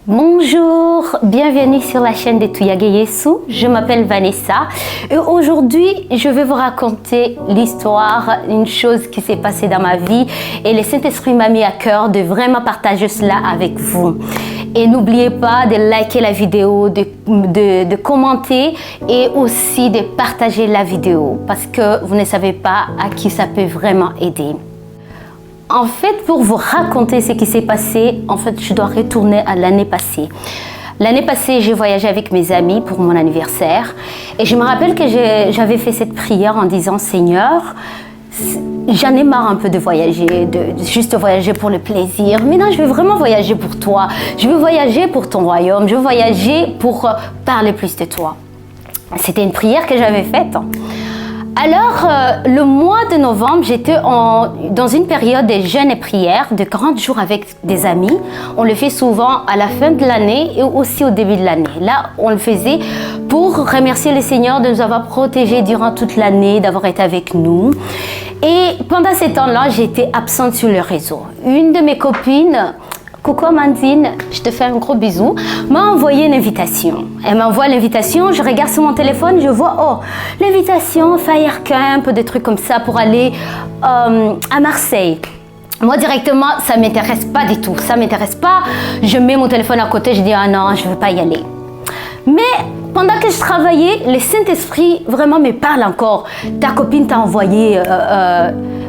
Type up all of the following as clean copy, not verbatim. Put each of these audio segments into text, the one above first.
Bonjour, bienvenue sur la chaîne de Tuyage Yesu. Je m'appelle Vanessa et aujourd'hui je vais vous raconter l'histoire, une chose qui s'est passée dans ma vie et le Saint-Esprit m'a mis à cœur de vraiment partager cela avec vous. Et n'oubliez pas de liker la vidéo, de commenter et aussi de partager la vidéo parce que vous ne savez pas à qui ça peut vraiment aider. En fait, pour vous raconter ce qui s'est passé, je dois retourner à l'année passée. L'année passée, j'ai voyagé avec mes amis pour mon anniversaire et je me rappelle que j'avais fait cette prière en disant « Seigneur, j'en ai marre un peu de voyager, de juste voyager pour le plaisir. Maintenant, je veux vraiment voyager pour toi. Je veux voyager pour ton royaume. Je veux voyager pour parler plus de toi. » C'était une prière que j'avais faite. Alors, le mois de novembre, j'étais dans une période de jeûne et prière, de 40 jours avec des amis. On le fait souvent à la fin de l'année et aussi au début de l'année. Là, on le faisait pour remercier le Seigneur de nous avoir protégés durant toute l'année, d'avoir été avec nous. Et pendant ces temps-là, j'étais absente sur le réseau. Une de mes copines, coucou Amandine, je te fais un gros bisou, m'a envoyé une invitation. Elle m'envoie l'invitation, je regarde sur mon téléphone, je vois, oh, l'invitation, Fire Camp, des trucs comme ça pour aller à Marseille. Moi, directement, ça ne m'intéresse pas du tout, ça ne m'intéresse pas. Je mets mon téléphone à côté, je dis, ah non, je ne veux pas y aller. Mais pendant que je travaillais, le Saint-Esprit vraiment me parle encore. Ta copine t'a envoyé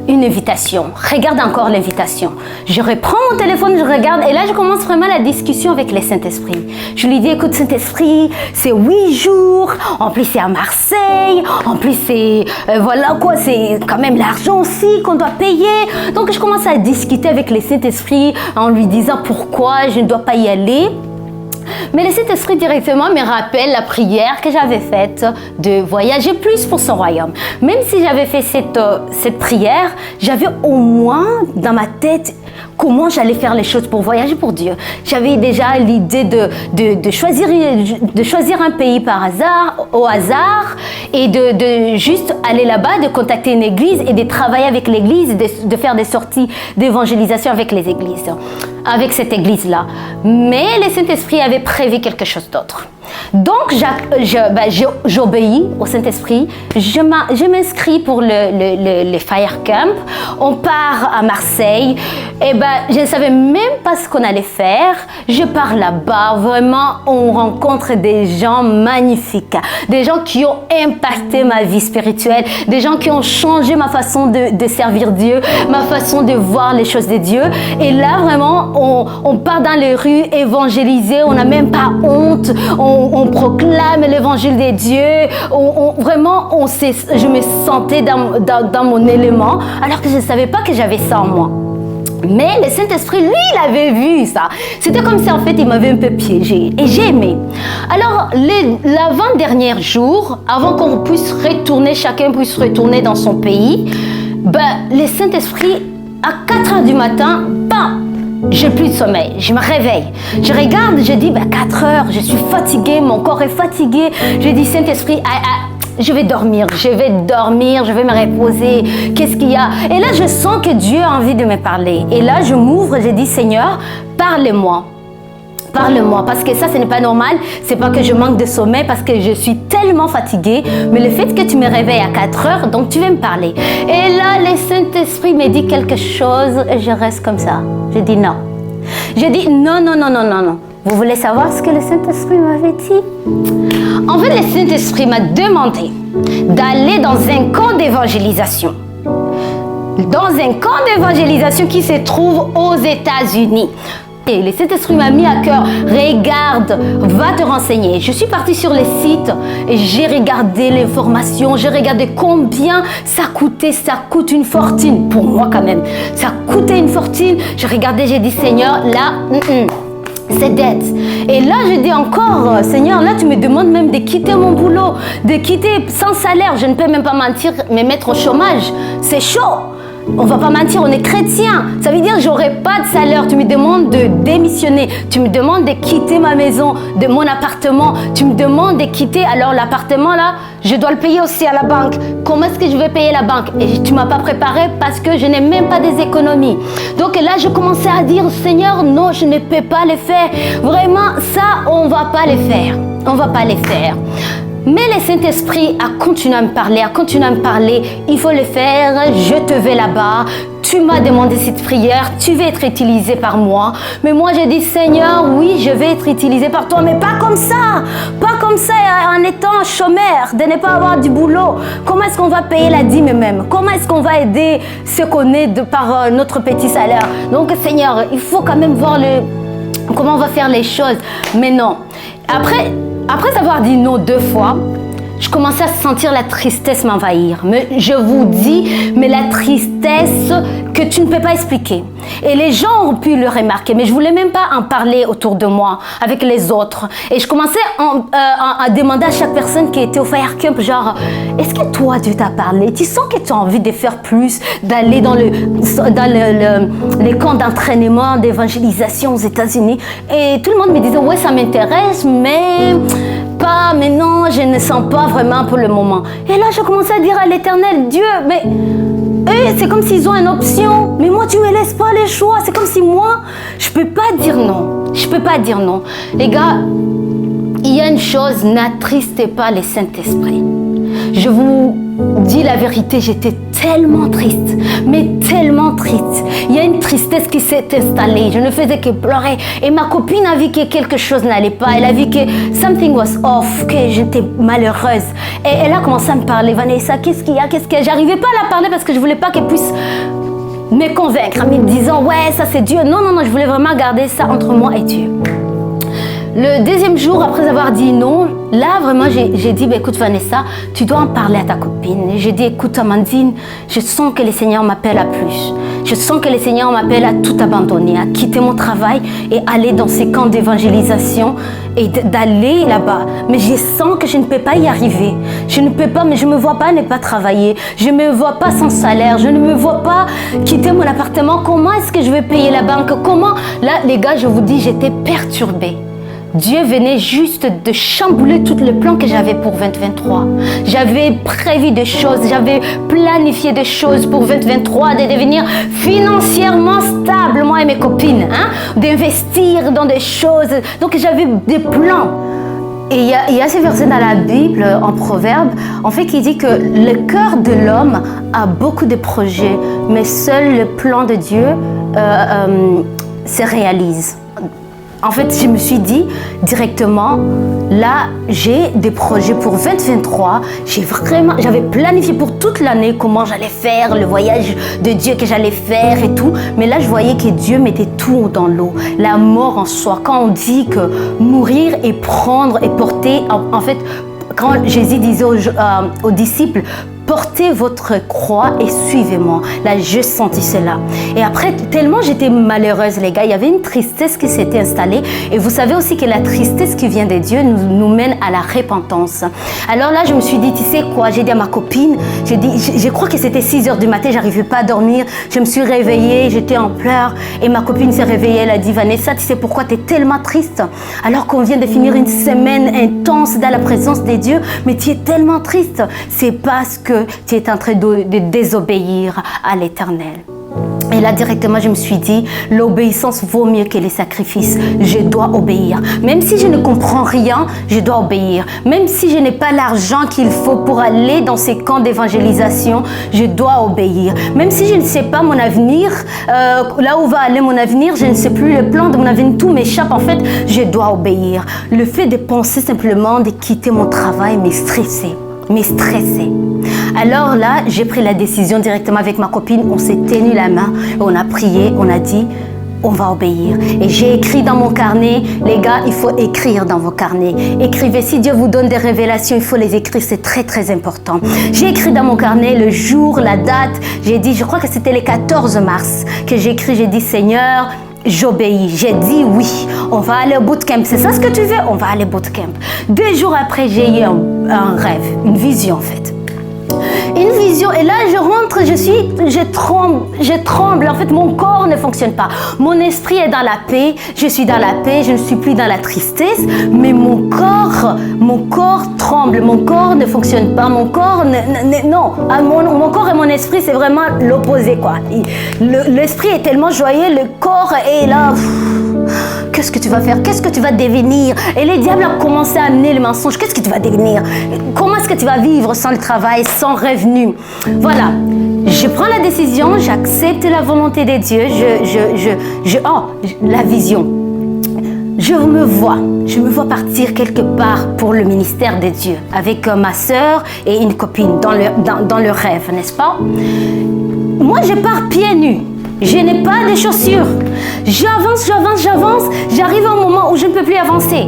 une invitation. Regarde encore l'invitation. Je reprends mon téléphone, je regarde et là, je commence vraiment la discussion avec le Saint-Esprit. Je lui dis, écoute Saint-Esprit, c'est 8 jours. En plus, c'est à Marseille. En plus, c'est voilà quoi, c'est quand même l'argent aussi qu'on doit payer. Donc, je commence à discuter avec le Saint-Esprit en lui disant pourquoi je ne dois pas y aller. Mais le Saint-Esprit directement me rappelle la prière que j'avais faite de voyager plus pour son royaume. Même si j'avais fait cette prière, j'avais au moins dans ma tête comment j'allais faire les choses pour voyager pour Dieu. J'avais déjà l'idée de choisir un pays au hasard et de juste aller là-bas, de contacter une église et de travailler avec l'église, de faire des sorties d'évangélisation avec les églises, avec cette église-là. Mais le Saint-Esprit avait prévu quelque chose d'autre. Donc, j'obéis au Saint-Esprit. Je m'inscris pour le Fire Camp. On part à Marseille. Et je ne savais même pas ce qu'on allait faire. Je pars là-bas. Vraiment, on rencontre des gens magnifiques. Des gens qui ont impacté ma vie spirituelle. Des gens qui ont changé ma façon de servir Dieu. Ma façon de voir les choses de Dieu. Et là, vraiment, on part dans les rues évangéliser. On n'a même pas honte. On proclame l'évangile de Dieu. Je me sentais dans mon élément alors que je ne savais pas que j'avais ça en moi. Mais le Saint-Esprit, lui, il avait vu ça. C'était comme si, en fait, il m'avait un peu piégé. Et j'ai aimé. Alors, l'avant-dernier jour, avant qu'on puisse retourner, chacun puisse retourner dans son pays, le Saint-Esprit, à 4 heures du matin, bam! J'ai plus de sommeil, je me réveille. Je regarde, je dis 4 heures, je suis fatiguée, mon corps est fatigué. Je dis Saint-Esprit, je vais dormir, je vais me reposer. Qu'est-ce qu'il y a? Et là, je sens que Dieu a envie de me parler. Et là, je m'ouvre, je dis Seigneur, parle-moi. Parle-moi, parce que ça, ce n'est pas normal. C'est pas que je manque de sommeil, parce que je suis tellement fatiguée. Mais le fait que tu me réveilles à 4 heures, donc tu veux me parler. Et là, le Saint-Esprit me dit quelque chose et je reste comme ça. Je dis non. Je dis non. Vous voulez savoir ce que le Saint-Esprit m'avait dit? En fait, le Saint-Esprit m'a demandé d'aller dans un camp d'évangélisation. Dans un camp d'évangélisation qui se trouve aux États-Unis. Et le Saint-Esprit m'a mis à cœur, regarde, va te renseigner. Je suis partie sur les sites et j'ai regardé l'information, j'ai regardé combien ça coûtait, ça coûte une fortune, pour moi quand même. Ça coûtait une fortune, j'ai regardé, j'ai dit Seigneur, là, c'est dette. Et là, je dis encore, Seigneur, là, tu me demandes même de quitter mon boulot, de quitter sans salaire. Je ne peux même pas mentir, me mettre au chômage. C'est chaud. on va pas mentir, on est chrétien. Ça veut dire j'aurai pas de salaire. Tu me demandes de démissionner. Tu me demandes de quitter ma maison, de mon appartement. Tu me demandes de quitter. Alors l'appartement là, je dois le payer aussi à la banque. Comment est-ce que je vais payer la banque? Et tu m'as pas préparé parce que je n'ai même pas des économies. Donc là, je commençais à dire, Seigneur, non, je ne peux pas le faire. Vraiment, ça, on va pas le faire. On va pas le faire. Mais le Saint-Esprit a continué à me parler, il faut le faire, je te vais là-bas, tu m'as demandé cette prière, tu vas être utilisé par moi. Mais moi j'ai dit, Seigneur, oui, je vais être utilisé par toi, mais pas comme ça en étant chômeur, de ne pas avoir du boulot. Comment est-ce qu'on va payer la dîme même? Comment est-ce qu'on va aider ceux qu'on aide par notre petit salaire? Donc Seigneur, il faut quand même voir comment on va faire les choses. Mais non, après avoir dit non 2 fois, je commençais à sentir la tristesse m'envahir. Mais je vous dis, mais la tristesse que tu ne peux pas expliquer. Et les gens ont pu le remarquer, mais je voulais même pas en parler autour de moi, avec les autres. Et je commençais à demander à chaque personne qui était au Fire Camp, genre, est-ce que toi, Dieu t'a parlé? Tu sens que tu as envie de faire plus, d'aller dans les camps d'entraînement, d'évangélisation aux États-Unis? Et tout le monde me disait, ouais, ça m'intéresse, mais non, je ne sens pas vraiment pour le moment. Et là, je commençais à dire à l'Éternel, Dieu, mais eux, c'est comme s'ils ont une option, mais moi, tu me laisses pas les choix. C'est comme si moi, je peux pas dire non. Je peux pas dire non. Les gars, il y a une chose, n'attristez pas le Saint-Esprit. Je vous dis la vérité, j'étais tellement triste, mais tellement triste. Il y a une tristesse qui s'est installée. Je ne faisais que pleurer. Et ma copine a vu que quelque chose n'allait pas. Elle a vu que something was off, que j'étais malheureuse. Et elle a commencé à me parler. Vanessa, qu'est-ce qu'il y a? J'arrivais pas à la parler parce que je voulais pas qu'elle puisse me convaincre en me disant, ouais, ça c'est Dieu. Non, je voulais vraiment garder ça entre moi et Dieu. Le deuxième jour, après avoir dit non, là, vraiment, j'ai dit, écoute Vanessa, tu dois en parler à ta copine. Et j'ai dit, écoute Amandine, je sens que le Seigneur m'appelle à plus. Je sens que le Seigneur m'appelle à tout abandonner, à quitter mon travail et aller dans ces camps d'évangélisation et d'aller là-bas. Mais je sens que je ne peux pas y arriver. Je ne peux pas, mais je ne me vois pas ne pas travailler. Je ne me vois pas sans salaire. Je ne me vois pas quitter mon appartement. Comment est-ce que je vais payer la banque? Comment? Là, les gars, je vous dis, j'étais perturbée. Dieu venait juste de chambouler tout le plan que j'avais pour 2023. J'avais prévu des choses, j'avais planifié des choses pour 2023, de devenir financièrement stable, moi et mes copines, d'investir dans des choses. Donc j'avais des plans. Et il y a ce verset dans la Bible, en Proverbe, en fait, qui dit que le cœur de l'homme a beaucoup de projets, mais seul le plan de Dieu se réalise. En fait, je me suis dit directement, là, j'ai des projets pour 2023. J'avais planifié pour toute l'année comment j'allais faire, le voyage de Dieu que j'allais faire et tout. Mais là, je voyais que Dieu mettait tout dans l'eau. La mort en soi. Quand on dit que mourir et prendre et porter, en fait, quand Jésus disait aux disciples, portez votre croix et suivez-moi. Là, je sentis cela. Et après, tellement j'étais malheureuse, les gars, il y avait une tristesse qui s'était installée. Et vous savez aussi que la tristesse qui vient de Dieu nous mène à la repentance. Alors là, je me suis dit, tu sais quoi? J'ai dit à ma copine, je crois que c'était 6h du matin, j'arrivais pas à dormir. Je me suis réveillée, j'étais en pleurs. Et ma copine s'est réveillée, elle a dit, Vanessa, tu sais pourquoi tu es tellement triste? Alors qu'on vient de finir une semaine intense dans la présence de Dieu, mais tu es tellement triste. C'est parce que tu es en train de désobéir à l'Éternel. Et là, directement, je me suis dit, l'obéissance vaut mieux que les sacrifices. Je dois obéir. Même si je ne comprends rien, je dois obéir. Même si je n'ai pas l'argent qu'il faut pour aller dans ces camps d'évangélisation, je dois obéir. Même si je ne sais pas mon avenir, là où va aller mon avenir, je ne sais plus le plan de mon avenir, tout m'échappe. En fait, je dois obéir. Le fait de penser simplement de quitter mon travail m'est stressé. Alors là, j'ai pris la décision directement avec ma copine. On s'est tenu la main, on a prié, on a dit, on va obéir. Et j'ai écrit dans mon carnet, les gars, il faut écrire dans vos carnets. Écrivez, si Dieu vous donne des révélations, il faut les écrire, c'est très très important. J'ai écrit dans mon carnet le jour, la date, j'ai dit, je crois que c'était le 14 mars que j'ai écrit, j'ai dit, Seigneur, j'obéis, j'ai dit oui, on va aller au bootcamp, c'est ça ce que tu veux? On va aller au bootcamp. 2 jours après, j'ai eu un rêve, une vision en fait. Une vision. Et là, je rentre, je tremble. En fait, mon corps ne fonctionne pas. Mon esprit est dans la paix. Je suis dans la paix. Je ne suis plus dans la tristesse. Mais mon corps tremble. Mon corps ne fonctionne pas. Mon corps, non. Mon corps et mon esprit, c'est vraiment l'opposé, quoi. L'esprit est tellement joyeux, le corps est là. Qu'est-ce que tu vas faire? Qu'est-ce que tu vas devenir? Et les diables ont commencé à amener le mensonge. Qu'est-ce que tu vas devenir? Comment est-ce que tu vas vivre sans le travail, sans revenu? Voilà. Je prends la décision, j'accepte la volonté de Dieu, la vision. Je me vois partir quelque part pour le ministère de Dieu avec ma sœur et une copine dans le rêve, n'est-ce pas? Moi, je pars pieds nus. Je n'ai pas de chaussures. J'avance. J'arrive à un moment où je ne peux plus avancer.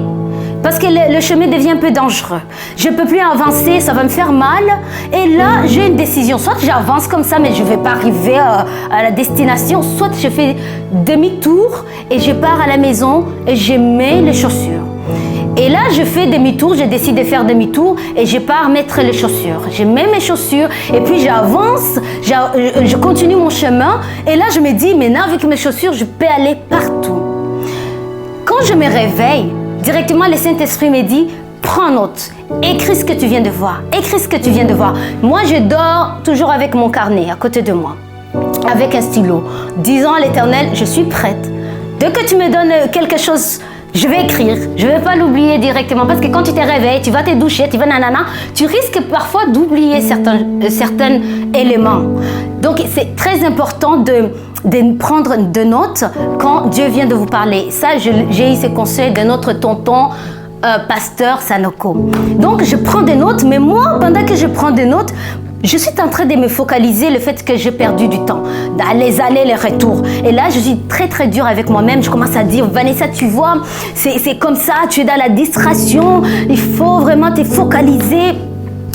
Parce que le chemin devient un peu dangereux. Je ne peux plus avancer, ça va me faire mal. Et là, j'ai une décision. Soit j'avance comme ça, mais je ne vais pas arriver à la destination. Soit je fais demi-tour et je pars à la maison et je mets les chaussures. Et là, je fais demi-tour, je décide de faire demi-tour et je pars mettre les chaussures. Je mets mes chaussures et puis j'avance, je continue mon chemin. Et là, je me dis, maintenant avec mes chaussures, je peux aller partout. Quand je me réveille, directement, le Saint-Esprit me dit, prends note, écris ce que tu viens de voir, écris ce que tu viens de voir. Moi, je dors toujours avec mon carnet à côté de moi, avec un stylo, disant à l'Éternel, je suis prête. Dès que tu me donnes quelque chose, je vais écrire, je ne vais pas l'oublier directement parce que quand tu te réveilles, tu vas te doucher, tu vas nanana, tu risques parfois d'oublier certains éléments. Donc, c'est très important de prendre de notes quand Dieu vient de vous parler. Ça, j'ai eu ce conseil de notre tonton pasteur Sanoko. Donc, je prends des notes, mais moi, pendant que je prends des notes, je suis en train de me focaliser le fait que j'ai perdu du temps, dans les allers, les retours. Et là, je suis très, très dure avec moi-même. Je commence à dire, Vanessa, tu vois, c'est comme ça, tu es dans la distraction. Il faut vraiment te focaliser.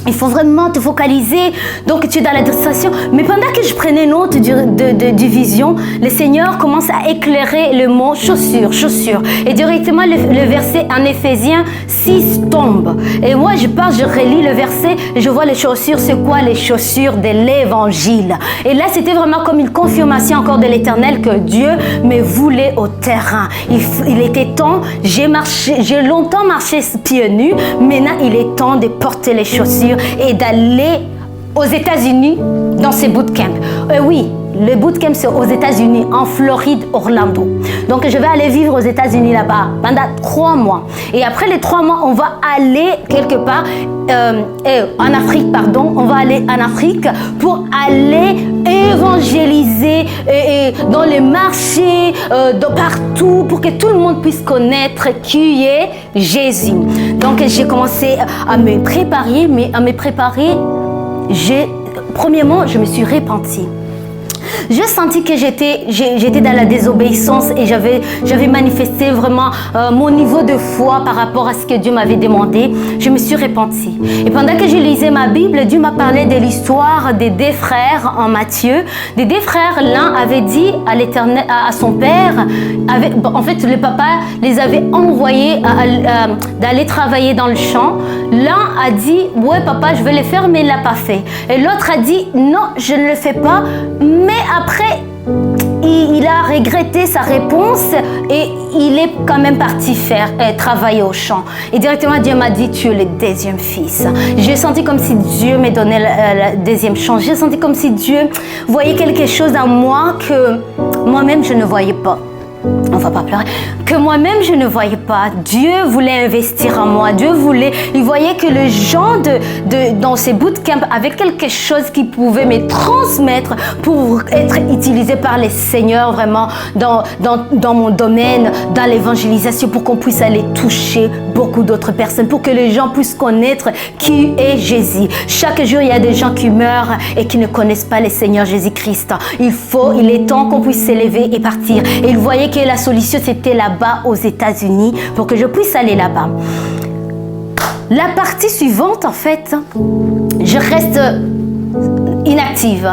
Il faut vraiment te focaliser, donc tu es dans la distraction. Mais pendant que je prenais note du vision, le Seigneur commence à éclairer le mot chaussure. Et directement, le verset en Éphésiens 6 tombe. Et moi, je relis le verset et je vois les chaussures. C'est quoi les chaussures de l'Évangile? Et là, c'était vraiment comme une confirmation encore de l'Éternel que Dieu me voulait au terrain. Il était temps, j'ai longtemps marché pieds nus. Maintenant, il est temps de porter les chaussures et d'aller aux États-Unis dans ces bootcamps. Oui, le bootcamp c'est aux États-Unis, en Floride, Orlando. Donc je vais aller vivre aux États-Unis là-bas pendant 3 mois. Et après les 3 mois, on va aller quelque part en Afrique, pardon. On va aller en Afrique pour aller évangéliser dans les marchés, partout, pour que tout le monde puisse connaître qui est Jésus. Donc j'ai commencé à me préparer, premièrement, je me suis repentie. J'ai senti que j'étais dans la désobéissance et j'avais manifesté vraiment mon niveau de foi par rapport à ce que Dieu m'avait demandé. Je me suis repentie. Et pendant que je lisais ma Bible, Dieu m'a parlé de l'histoire des 2 frères en Matthieu. Des 2 frères, l'un avait dit à l'Éternel, à son père, en fait le papa les avait envoyés d'aller travailler dans le champ. L'un a dit, ouais papa, je vais le faire, mais il ne l'a pas fait. Et l'autre a dit, non, je ne le fais pas, mais après, il a regretté sa réponse et il est quand même parti travailler au champ. Et directement, Dieu m'a dit, tu es le 2e fils. J'ai senti comme si Dieu me donnait la 2e chance. J'ai senti comme si Dieu voyait quelque chose en moi que moi-même, je ne voyais pas. On va pas pleurer. Que moi-même je ne voyais pas. Dieu voulait investir en moi. Il voyait que les gens dans ces bootcamps avaient quelque chose qui pouvait me transmettre pour être utilisé par les seigneurs vraiment dans mon domaine, dans l'évangélisation, pour qu'on puisse aller toucher beaucoup d'autres personnes, pour que les gens puissent connaître qui est Jésus. Chaque jour, il y a des gens qui meurent et qui ne connaissent pas le Seigneur Jésus-Christ. Il est temps qu'on puisse s'élever et partir. Et il voyait que la solution, c'était là-bas aux États-Unis pour que je puisse aller là-bas. La partie suivante, en fait, je reste inactive.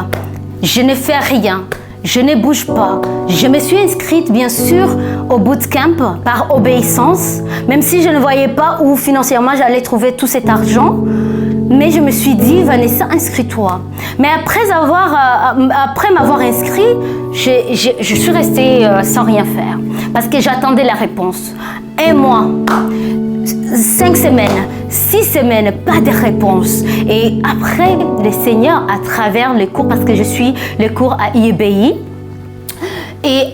Je ne fais rien. Je ne bouge pas. Je me suis inscrite, bien sûr, au bootcamp par obéissance, même si je ne voyais pas où financièrement j'allais trouver tout cet argent. Mais je me suis dit, Vanessa, inscris-toi. Mais après m'avoir inscrit, je suis restée sans rien faire. Parce que j'attendais la réponse. 1 mois, 5 semaines, 6 semaines, pas de réponse. Et après, le Seigneur, à travers les cours, parce que je suis les cours à IEBI, et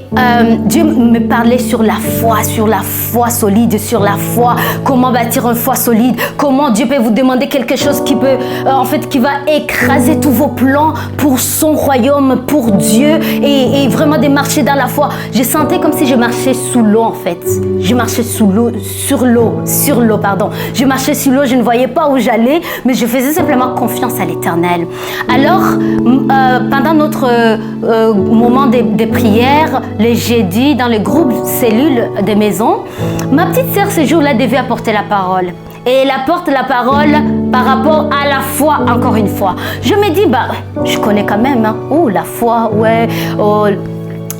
Dieu me parlait sur la foi solide, sur la foi, comment bâtir une foi solide, comment Dieu peut vous demander quelque chose qui peut, qui va écraser tous vos plans pour son royaume, pour Dieu, et vraiment de marcher dans la foi. Je sentais comme si je marchais sous l'eau en fait. Je marchais sur l'eau. Je marchais sur l'eau, je ne voyais pas où j'allais, mais je faisais simplement confiance à l'Éternel. Alors, pendant notre moment de prière, les jeudis, dans le groupe cellule de maison, ma petite sœur ce jour-là devait apporter la parole. Et elle apporte la parole par rapport à la foi, encore une fois. Je me dis, je connais quand même, hein. Oh, la foi, ouais, oh,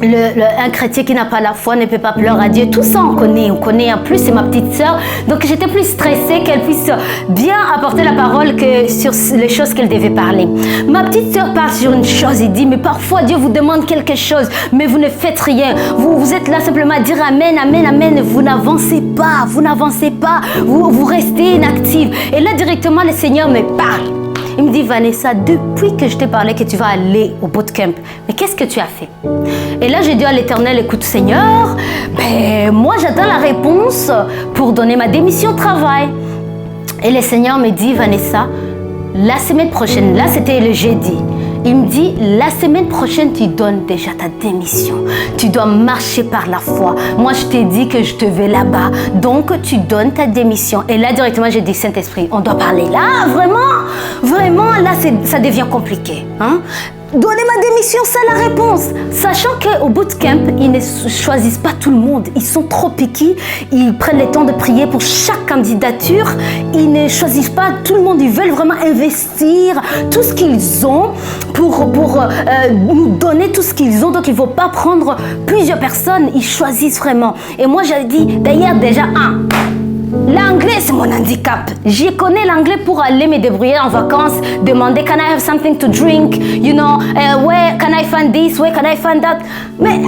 un chrétien qui n'a pas la foi ne peut pas pleurer à Dieu. Tout ça, on connaît en plus, c'est ma petite sœur. Donc, j'étais plus stressée qu'elle puisse bien apporter la parole que sur les choses qu'elle devait parler. Ma petite sœur parle sur une chose et dit, mais parfois Dieu vous demande quelque chose, mais vous ne faites rien. Vous êtes là simplement à dire amen, amen, amen. Vous n'avancez pas, vous restez inactive. Et là, directement, le Seigneur me parle. Il me dit, Vanessa, depuis que je t'ai parlé que tu vas aller au bootcamp, mais qu'est-ce que tu as fait? Et là, j'ai dit à l'Éternel, écoute Seigneur, moi j'attends la réponse pour donner ma démission au travail. Et le Seigneur me dit, Vanessa, la semaine prochaine, là c'était le jeudi, il me dit, la semaine prochaine, tu donnes déjà ta démission. Tu dois marcher par la foi. Moi, je t'ai dit que je te vais là-bas. Donc, tu donnes ta démission. Et là, directement, j'ai dit, Saint-Esprit, on doit parler là, vraiment, là, ça devient compliqué. Hein? Donner ma démission, c'est la réponse. Sachant qu'au bootcamp, ils ne choisissent pas tout le monde. Ils sont trop piqués. Ils prennent le temps de prier pour chaque candidature. Ils ne choisissent pas tout le monde. Ils veulent vraiment investir tout ce qu'ils ont pour nous donner tout ce qu'ils ont. Donc, il ne faut pas prendre plusieurs personnes. Ils choisissent vraiment. Et moi, j'avais dit, d'ailleurs, déjà, l'anglais, c'est mon handicap. Je connais l'anglais pour aller me débrouiller en vacances, demander can I have something to drink, where can I find this, where can I find that. Mais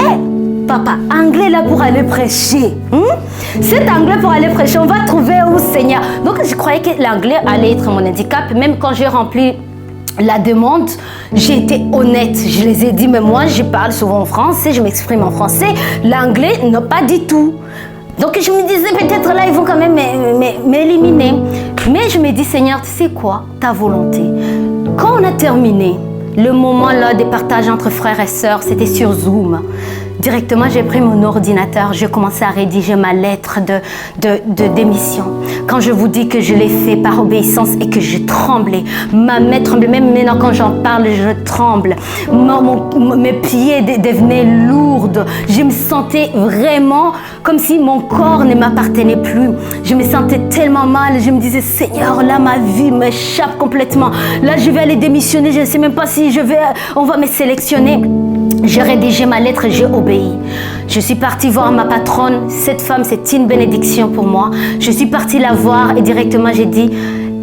papa, anglais là pour aller prêcher. Cet anglais pour aller prêcher, on va trouver où, Seigneur? Donc je croyais que l'anglais allait être mon handicap, même quand j'ai rempli la demande, j'ai été honnête. Je les ai dit, mais moi je parle souvent en français, je m'exprime en français. L'anglais, non, pas du tout. Donc je me disais, peut-être là, ils vont quand même m'éliminer. Mais je me dis, Seigneur, tu sais quoi? Ta volonté. Quand on a terminé, le moment là des partages entre frères et sœurs, c'était sur Zoom. Directement, j'ai pris mon ordinateur, j'ai commencé à rédiger ma lettre de démission. Quand je vous dis que je l'ai fait par obéissance et que je tremblais, ma main tremblait, même maintenant quand j'en parle, je tremble. Mes pieds devenaient lourds. Je me sentais vraiment comme si mon corps ne m'appartenait plus. Je me sentais tellement mal. Je me disais, Seigneur, là, ma vie m'échappe complètement. Là, je vais aller démissionner. Je ne sais même pas si on va me sélectionner. J'ai rédigé ma lettre et j'ai obéi. Je suis partie voir ma patronne. Cette femme, c'est une bénédiction pour moi. Je suis partie la voir et directement j'ai dit,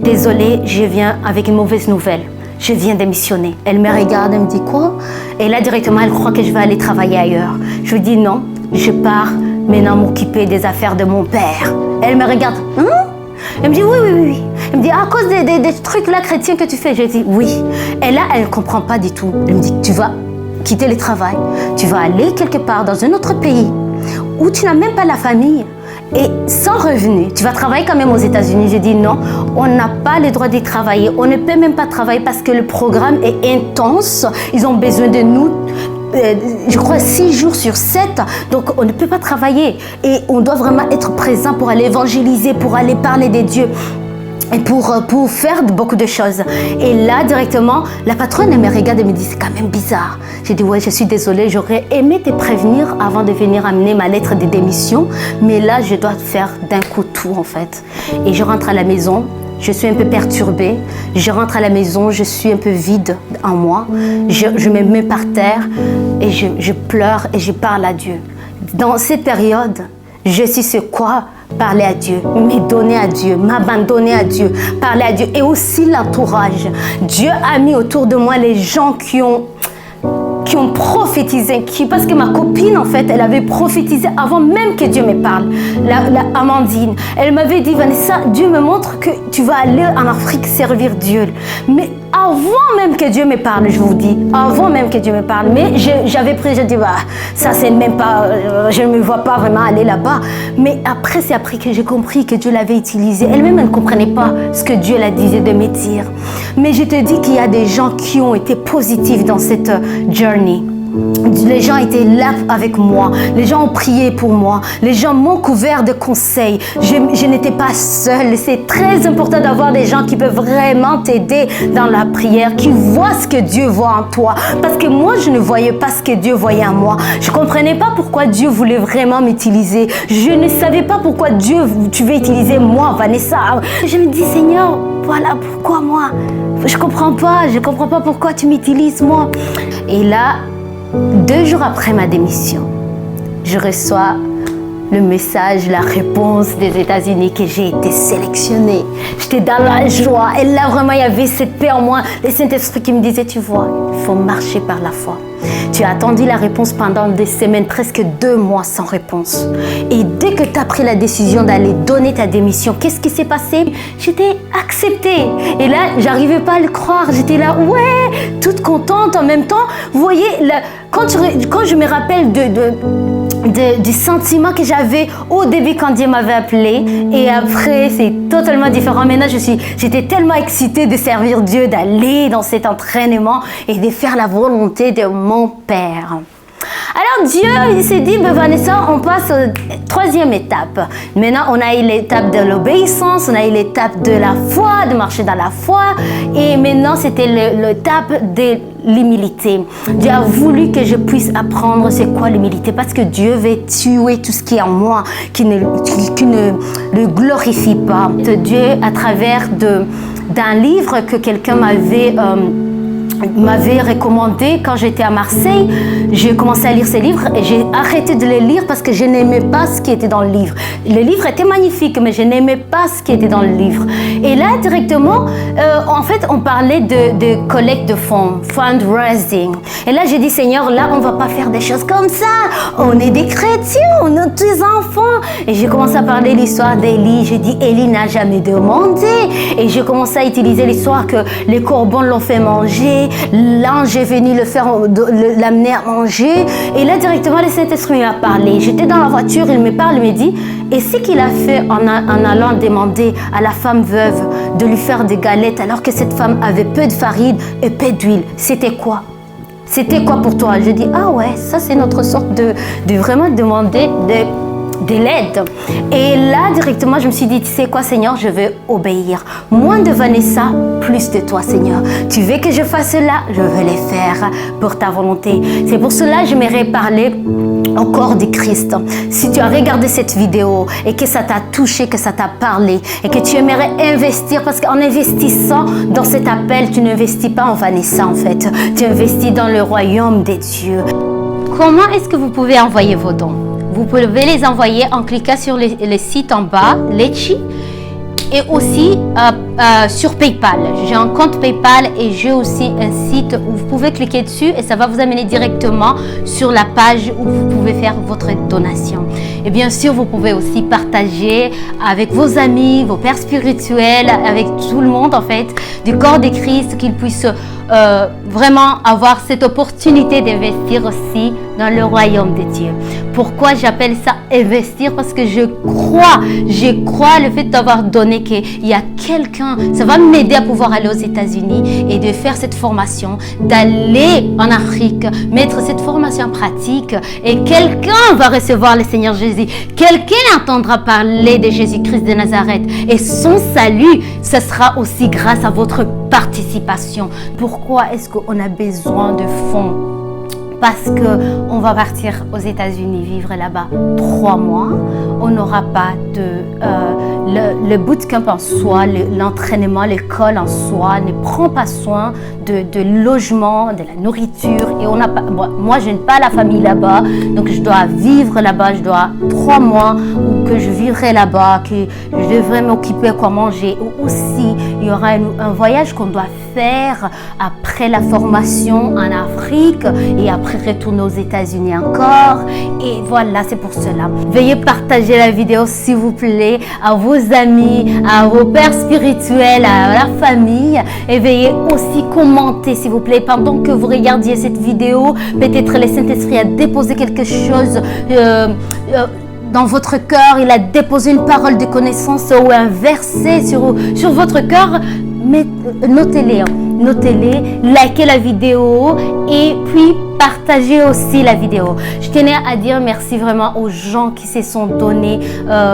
désolée, je viens avec une mauvaise nouvelle. Je viens démissionner. Elle me regarde, elle me dit quoi? Et là, directement, elle croit que je vais aller travailler ailleurs. Je lui dis non, je pars maintenant m'occuper des affaires de mon père. Elle me regarde, Elle me dit oui. Elle me dit à cause des trucs là chrétiens que tu fais. Je dis oui. Et là, elle ne comprend pas du tout. Elle me dit, tu vas quitter le travail, tu vas aller quelque part dans un autre pays où tu n'as même pas la famille et sans revenu. Tu vas travailler quand même aux États-Unis. J'ai dit non, on n'a pas le droit d'y travailler. On ne peut même pas travailler parce que le programme est intense. Ils ont besoin de nous. Je crois 6 jours sur 7, donc on ne peut pas travailler et on doit vraiment être présent pour aller évangéliser, pour aller parler de Dieu et pour faire beaucoup de choses. Et là, directement, la patronne elle me regarde et me dit, c'est quand même bizarre. J'ai dit, ouais, je suis désolée, j'aurais aimé te prévenir avant de venir amener ma lettre de démission, mais là, je dois faire d'un coup tout, en fait. Et je rentre à la maison, je suis un peu perturbée. Je rentre à la maison, je suis un peu vide en moi. Je me mets par terre et je pleure et je parle à Dieu. Dans cette période, Je suis ce quoi? Parler à Dieu, me donner à Dieu, m'abandonner à Dieu, parler à Dieu et aussi l'entourage. Dieu a mis autour de moi les gens qui ont prophétisé, parce que ma copine en fait, elle avait prophétisé avant même que Dieu me parle. La Amandine, elle m'avait dit, Vanessa, Dieu me montre que tu vas aller en Afrique servir Dieu. Mais avant même que Dieu me parle, je vous dis, avant même que Dieu me parle, mais j'avais pris, je dis, bah, ça c'est même pas, je ne me vois pas vraiment aller là-bas. Mais après, c'est après que j'ai compris que Dieu l'avait utilisé. Elle-même, elle ne comprenait pas ce que Dieu la disait de me dire. Mais je te dis qu'il y a des gens qui ont été positifs dans cette journey. Les gens étaient là avec moi, les gens ont prié pour moi, les gens m'ont couvert de conseils. Je n'étais pas seule. C'est très important d'avoir des gens qui peuvent vraiment t'aider dans la prière, qui voient ce que Dieu voit en toi. Parce que moi, je ne voyais pas ce que Dieu voyait en moi. Je ne comprenais pas pourquoi Dieu voulait vraiment m'utiliser. Je ne savais pas pourquoi Dieu, tu veux utiliser moi, Vanessa. Je me dis, Seigneur, voilà pourquoi moi. Je ne comprends pas pourquoi tu m'utilises moi. Et là, 2 jours après ma démission, je reçois le message, la réponse des États-Unis que j'ai été sélectionnée. J'étais dans la joie. Et là, vraiment, il y avait cette paix en moi. Le Saint-Esprit qui me disait, tu vois, il faut marcher par la foi. Tu as attendu la réponse pendant des semaines, presque 2 mois sans réponse. Et dès que tu as pris la décision d'aller donner ta démission, qu'est-ce qui s'est passé? J'étais acceptée. Et là, j'arrivais pas à le croire. J'étais là, ouais, toute contente en même temps. Vous voyez, là, quand je me rappelle du sentiment que j'avais au début quand Dieu m'avait appelé, et après c'est totalement différent. Maintenant j'étais tellement excitée de servir Dieu, d'aller dans cet entraînement et de faire la volonté de mon Père. Alors Dieu, il s'est dit, Vanessa, on passe à la 3e étape. Maintenant, on a eu l'étape de l'obéissance, on a eu l'étape de la foi, de marcher dans la foi. Et maintenant, c'était l'étape de l'humilité. Dieu a voulu que je puisse apprendre c'est quoi l'humilité, parce que Dieu veut tuer tout ce qui est en moi, qui ne le glorifie pas. Dieu, à travers d'un livre que quelqu'un m'avait recommandé quand j'étais à Marseille, j'ai commencé à lire ces livres et j'ai arrêté de les lire parce que je n'aimais pas ce qui était dans le livre. Le livre était magnifique, mais je n'aimais pas ce qui était dans le livre. Et là, directement, en fait, on parlait de collecte de fonds, fundraising. Et là, j'ai dit, Seigneur, là, on ne va pas faire des choses comme ça. On est des chrétiens, on a des enfants. Et j'ai commencé à parler de l'histoire d'Élie. J'ai dit, Élie n'a jamais demandé. Et j'ai commencé à utiliser l'histoire que les corbeaux l'ont fait manger. L'ange est venu l'amener à manger. Et là, directement, le Saint-Esprit m'a parlé. J'étais dans la voiture, il me parle, il me dit, et ce qu'il a fait en allant demander à la femme veuve de lui faire des galettes alors que cette femme avait peu de farine et peu d'huile, c'était quoi? C'était quoi pour toi? Je dis, ah ouais, ça c'est notre sorte de vraiment demander de l'aide. Et là, directement, je me suis dit, tu sais quoi, Seigneur, je veux obéir. Moins de Vanessa, plus de toi, Seigneur. Tu veux que je fasse cela? Je veux le faire pour ta volonté. C'est pour cela que j'aimerais parler au corps du Christ. Si tu as regardé cette vidéo et que ça t'a touché, que ça t'a parlé et que tu aimerais investir, parce qu'en investissant dans cet appel, tu n'investis pas en Vanessa, en fait. Tu investis dans le royaume des dieux. Comment est-ce que vous pouvez envoyer vos dons? Vous pouvez les envoyer en cliquant sur le site en bas, Letchi, et aussi sur PayPal. J'ai un compte PayPal et j'ai aussi un site où vous pouvez cliquer dessus et ça va vous amener directement sur la page où vous pouvez faire votre donation. Et bien sûr, vous pouvez aussi partager avec vos amis, vos pères spirituels, avec tout le monde en fait, du corps de Christ, qu'ils puissent vraiment avoir cette opportunité d'investir aussi dans le royaume de Dieu. Pourquoi j'appelle ça investir? Parce que je crois le fait d'avoir donné qu'il y a quelqu'un, ça va m'aider à pouvoir aller aux États-Unis et de faire cette formation, d'aller en Afrique, mettre cette formation en pratique et quelqu'un va recevoir le Seigneur Jésus. Quelqu'un entendra parler de Jésus-Christ de Nazareth et son salut, ce sera aussi grâce à votre participation. Pourquoi est-ce qu'on a besoin de fonds? Parce qu'on va partir aux États-Unis, vivre là-bas 3 mois. On n'aura pas le bootcamp en soi, l'entraînement, l'école en soi ne prend pas soin de logement, de la nourriture. Et on n'a pas, moi, je n'ai pas la famille là-bas, donc je dois vivre là-bas. Je dois 3 mois où que je vivrai là-bas, que je devrais m'occuper quoi manger. Ou aussi, il y aura un voyage qu'on doit faire après la formation en Afrique et après retourner aux États-Unis encore. Et voilà, c'est pour cela. Veuillez partager la vidéo s'il vous plaît à vos amis, à vos pères spirituels, à la famille, et veuillez aussi commenter s'il vous plaît pendant que vous regardiez cette vidéo. Peut-être le Saint-Esprit a déposé quelque chose dans votre cœur, il a déposé une parole de connaissance ou un verset sur votre cœur. Mais notez-les, likez la vidéo et puis partagez aussi la vidéo. Je tenais à dire merci vraiment aux gens qui se sont donnés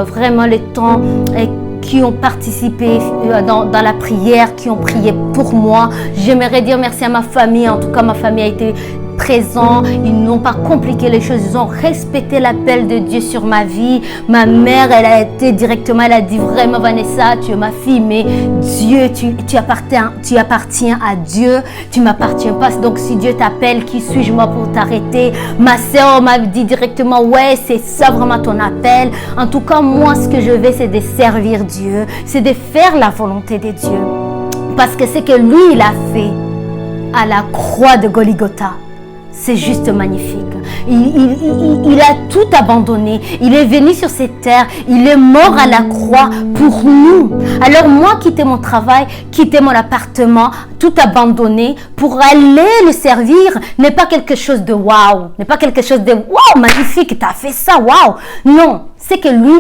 vraiment le temps et qui ont participé dans la prière, qui ont prié pour moi. J'aimerais dire merci à ma famille. En tout cas, ma famille a été présent, ils n'ont pas compliqué les choses, ils ont respecté l'appel de Dieu sur ma vie. Ma mère, elle a été directement, elle a dit vraiment Vanessa, tu es ma fille, mais Dieu, tu appartiens à Dieu, tu m'appartiens pas. Donc si Dieu t'appelle, qui suis-je moi pour t'arrêter? Ma sœur m'a dit directement, ouais, c'est ça vraiment ton appel. En tout cas, moi, ce que je veux, c'est de servir Dieu, c'est de faire la volonté de Dieu. Parce que c'est que lui, il a fait à la croix de Golgotha. C'est juste magnifique. Il a tout abandonné. Il est venu sur cette terre. Il est mort à la croix pour nous. Alors moi, quitter mon travail, quitter mon appartement, tout abandonner pour aller le servir n'est pas quelque chose de waouh. N'est pas quelque chose de waouh, magnifique, tu as fait ça, waouh. Non, c'est que lui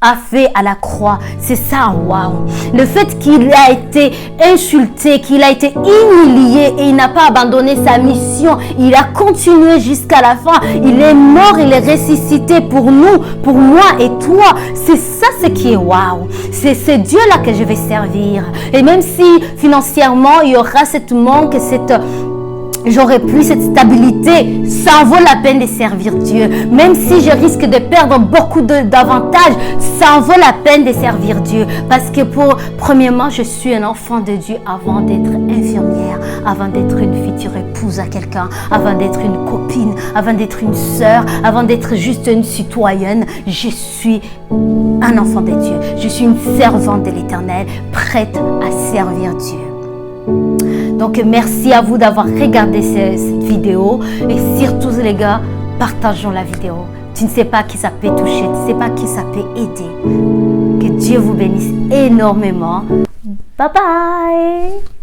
a fait à la croix. C'est ça, waouh. Le fait qu'il a été insulté, qu'il a été humilié et il n'a pas abandonné sa mission. Il a continué jusqu'à la fin. Il est mort, il est ressuscité pour nous, pour moi et toi. C'est ça ce qui est waouh. C'est Dieu-là que je vais servir. Et même si financièrement il y aura cette manque, j'aurai plus cette stabilité, ça en vaut la peine de servir Dieu. Même si je risque de perdre beaucoup d'avantages, ça en vaut la peine de servir Dieu. Parce que premièrement, je suis un enfant de Dieu avant d'être infirmière, avant d'être une future épouse à quelqu'un, avant d'être une copine, avant d'être une sœur, avant d'être juste une citoyenne. Je suis un enfant de Dieu. Je suis une servante de l'Éternel, prête à servir Dieu. Donc merci à vous d'avoir regardé cette vidéo et surtout les gars, partageons la vidéo. Tu ne sais pas qui ça peut toucher, tu ne sais pas qui ça peut aider. Que Dieu vous bénisse énormément. Bye bye.